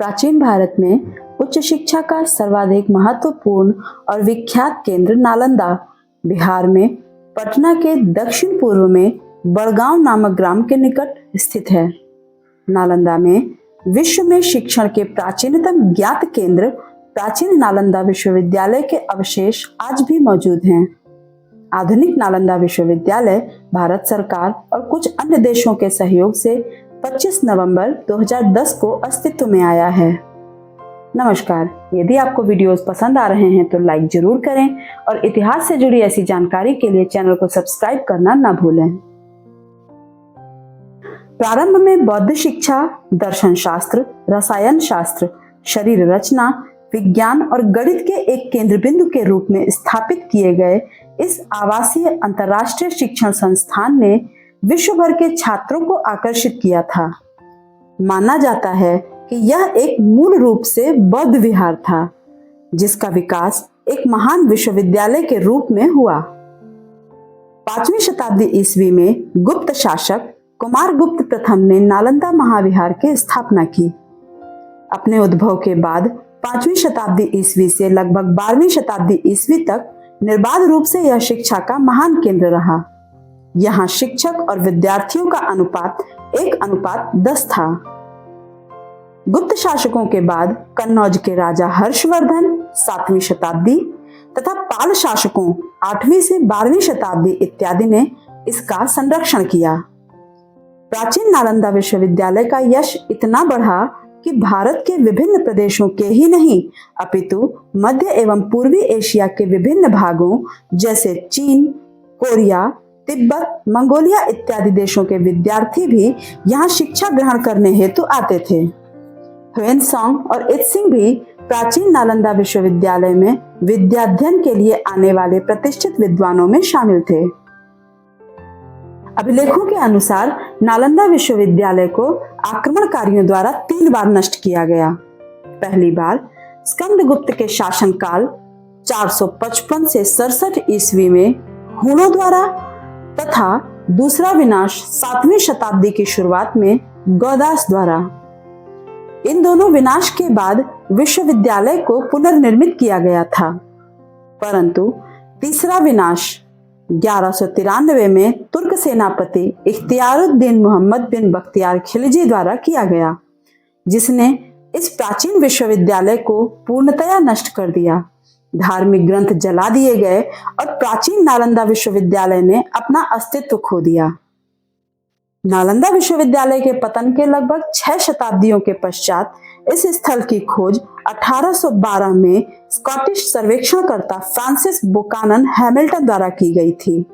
प्राचीन भारत में उच्च शिक्षा का सर्वाधिक महत्वपूर्ण और विख्यात केंद्र नालंदा बिहार में पटना के दक्षिण पूर्व में बड़गांव नामक ग्राम के निकट स्थित है। नालंदा में विश्व में शिक्षण के प्राचीनतम ज्ञात केंद्र प्राचीन नालंदा विश्वविद्यालय के अवशेष आज भी मौजूद हैं। आधुनिक नालंदा विश्वविद्यालय भारत सरकार और कुछ अन्य देशों के सहयोग से 25 नवंबर 2010 को अस्तित्व में आया है। नमस्कार, यदि आपको वीडियोस पसंद आ रहे हैं तो लाइक जरूर करें और इतिहास से जुड़ी ऐसी जानकारी के लिए चैनल को सब्सक्राइब करना न भूलें। प्रारंभ में बौद्ध शिक्षा, दर्शन शास्त्र, रसायन शास्त्र, शरीर रचना, विज्ञान और गणित के एक केंद्र बिंदु के रूप में स्थापित किए गए इस आवासीय अंतर्राष्ट्रीय शिक्षण संस्थान ने विश्व भर के छात्रों को आकर्षित किया था। माना जाता है कि यह एक मूल रूप से बौद्ध विहार था, जिसका विकास एक महान विश्वविद्यालय के रूप में हुआ। 5वीं शताब्दी ईस्वी में गुप्त शासक कुमारगुप्त प्रथम ने नालंदा महाविहार की स्थापना की। अपने उद्भव के बाद 5वीं शताब्दी ईस्वी से लगभग 12वीं शताब्दी ईस्वी तक निर्बाध रूप से यह शिक्षा का महान केंद्र रहा। यहाँ शिक्षक और विद्यार्थियों का अनुपात 1:10 था। गुप्त शासकों के बाद कन्नौज के राजा हर्षवर्धन 7वीं शताब्दी तथा पाल शासकों 8वीं से 12वीं शताब्दी इत्यादि ने इसका संरक्षण किया। प्राचीन नालंदा विश्वविद्यालय का यश इतना बढ़ा कि भारत के विभिन्न प्रदेशों के ही नहीं अपितु मध्य एवं पूर्वी एशिया के विभिन्न भागों जैसे चीन, कोरिया, तिब्बत, मंगोलिया इत्यादि देशों के विद्यार्थी भी यहाँ शिक्षा ग्रहण करने हेतु आते थे। ह्वेनसांग और इत्सिंग भी प्राचीन नालंदा विश्वविद्यालय में विद्याध्ययन के लिए आने वाले प्रतिष्ठित विद्वानों में शामिल थे। अभिलेखों के अनुसार नालंदा विश्वविद्यालय को आक्रमणकारियों द्वारा 3 बार नष्ट किया गया। पहली बार स्कंदगुप्त के शासनकाल 455 से 67 ईस्वी में हुणों द्वारा तथा दूसरा विनाश 7वीं शताब्दी की शुरुआत में गौदास द्वारा। इन दोनों विनाश के बाद विश्वविद्यालय को पुनर्निर्मित किया गया था, परंतु तीसरा विनाश 1193 में तुर्क सेनापति इख्तियारुद्दीन मोहम्मद बिन बख्तियार खिलजी द्वारा किया गया, जिसने इस प्राचीन विश्वविद्यालय को पूर्णतया नष्ट कर दिया। धार्मिक ग्रंथ जला दिए गए और प्राचीन नालंदा विश्वविद्यालय ने अपना अस्तित्व खो दिया। नालंदा विश्वविद्यालय के पतन के लगभग 6 शताब्दियों के पश्चात इस स्थल की खोज 1812 में स्कॉटिश सर्वेक्षणकर्ता फ्रांसिस बुकानन हैमिल्टन द्वारा की गई थी।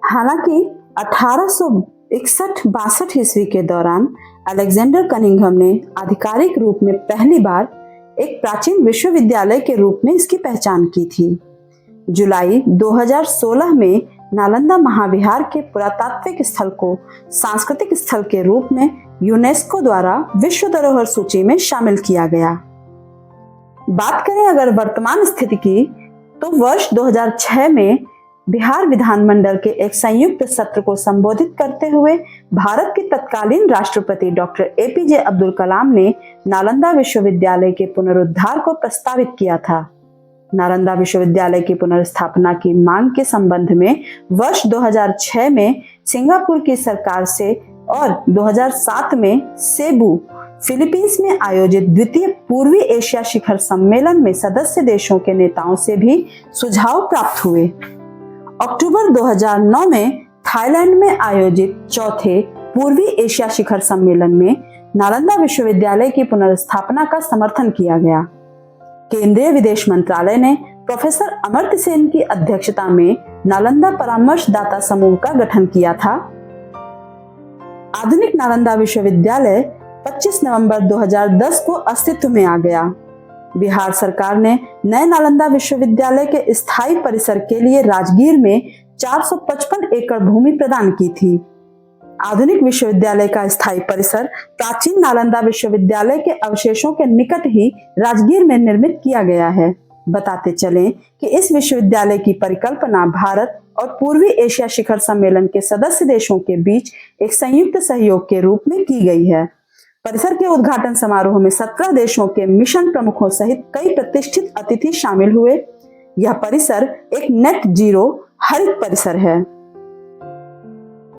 हालांकि 1861-62 ईस्वी के दौरान अलेक्जेंडर कनिंघम ने आधिकारिक रूप में पहली बार एक प्राचीन विश्वविद्यालय के रूप में इसकी पहचान की थी। जुलाई 2016 में नालंदा महाविहार के पुरातात्विक स्थल को सांस्कृतिक स्थल के रूप में यूनेस्को द्वारा विश्व धरोहर सूची में शामिल किया गया। बात करें अगर वर्तमान स्थिति की, तो वर्ष 2006 में बिहार विधानमंडल के एक संयुक्त सत्र को संबोधित करते हुए भारत के तत्कालीन राष्ट्रपति डॉक्टर APJ अब्दुल कलाम ने नालंदा विश्वविद्यालय के पुनरुद्धार को प्रस्तावित किया था। नालंदा विश्वविद्यालय की पुनर्स्थापना की मांग के संबंध में वर्ष 2006 में सिंगापुर की सरकार से और 2007 में सेबू फिलीपींस में आयोजित द्वितीय पूर्वी एशिया शिखर सम्मेलन में सदस्य देशों के नेताओं से भी सुझाव प्राप्त हुए। अक्टूबर 2009 में थाईलैंड में आयोजित चौथे पूर्वी एशिया शिखर सम्मेलन में नालंदा विश्वविद्यालय की पुनर्स्थापना का समर्थन किया गया। केंद्रीय विदेश मंत्रालय ने प्रोफेसर अमर्त्य सेन की अध्यक्षता में नालंदा परामर्शदाता समूह का गठन किया था। आधुनिक नालंदा विश्वविद्यालय 25 नवंबर 2010 को अस्तित्व में आ गया। बिहार सरकार ने नए नालंदा विश्वविद्यालय के स्थायी परिसर के लिए राजगीर में 455 एकड़ भूमि प्रदान की थी। आधुनिक विश्वविद्यालय का स्थायी परिसर प्राचीन नालंदा विश्वविद्यालय के अवशेषों के निकट ही राजगीर में निर्मित किया गया है। बताते चलें कि इस विश्वविद्यालय की परिकल्पना भारत और पूर्वी एशिया शिखर सम्मेलन के सदस्य देशों के बीच एक संयुक्त सहयोग के रूप में की गई है। परिसर के उद्घाटन समारोह में 17 देशों के मिशन प्रमुखों सहित कई प्रतिष्ठित अतिथि शामिल हुए। यह परिसर एक नेट जीरो हरित परिसर है।